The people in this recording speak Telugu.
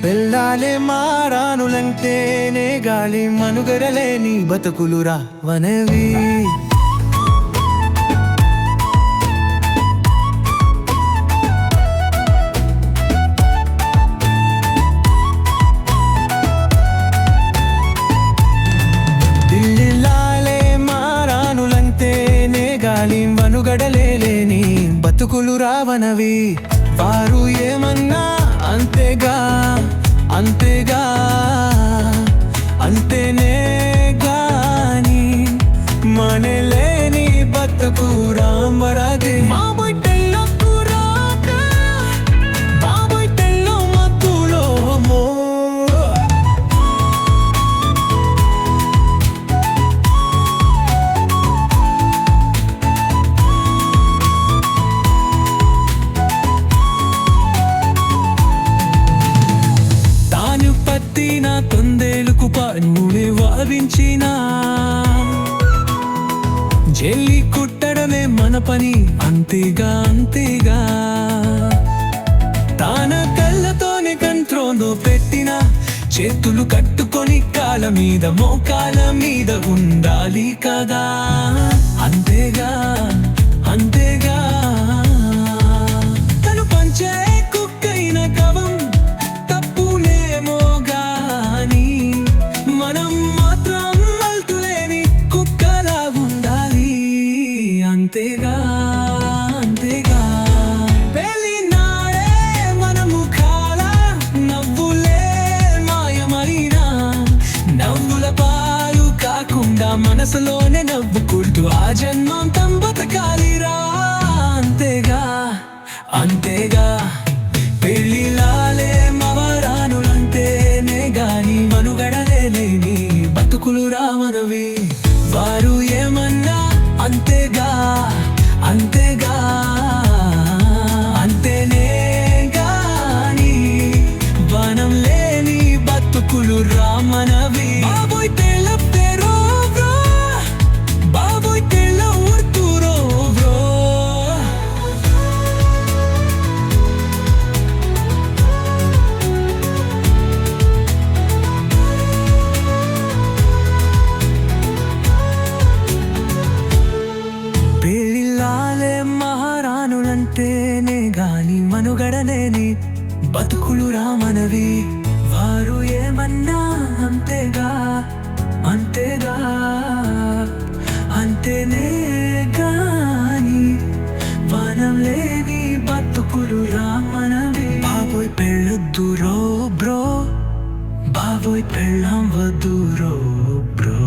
పెళ్ళాలే మారానులంటేనే గాలి మనుగడలేని బతుకులురా వనవి. దిల్లిలాలే మారానులంటేనే గాలి మనుగడలేని బతుకులురా వనవి. వారు ఏమన్నా అంతేగా అంతేగా అంతేనే గాని మనలేని బతుకు రామరాగే. బాబోయ్ తెల్లో పురాక బాబోయ్ తెల్లో మత్తులో మో. పత్తిన తొందేలుకు పన్నునే వావించిన జల్లి కుట్టడమే మన పని అంతేగా అంతేగా. తాన కళ్ళతోనే కంట్రోల్లో పెట్టిన చేతులు కట్టుకొని కాళ్ళ మీద మోకాళ్ళ మీద ఉండాలి కదా అంతేగా అంతేగా. తను పంచే కుక్కైన కవం అంతేగా అంతేగా. పెళ్లి నాడే మన ముఖాల నవ్వులే మాయమరినా నవ్వుల పాలు కాకుండా మనసులోనే నవ్వుకుంటూ ఆ జన్మాంతం బతకాలిరా అంతేగా అంతేగా. పెళ్లిలాలే మవరానులంటేనే గాని మనుగడలేని బతుకులురా మనవి. వారు ఏమన్నా అంతేగా అంతేగా అంతేనే గాని వనం లేని బతుకులు రామనవి. బాబోయ్ తెల్ల తెరో బ్రో బాబోయ్ తెల్ల ఉర్తురో బ్రో. పెళ్ళిలాలే మహారాణులంటేనే గాని మనుగడలేని బతుకులు రామనవి. వారు ఏమన్నా అంతేగా అంతేగా అంతేనే గాని వనం లేని బతుకులు రామనవి. బాబోయ్ పెళ్ళొద్దురో బ్రో బాబోయ్ పెళ్ళం వద్దురో బ్రో.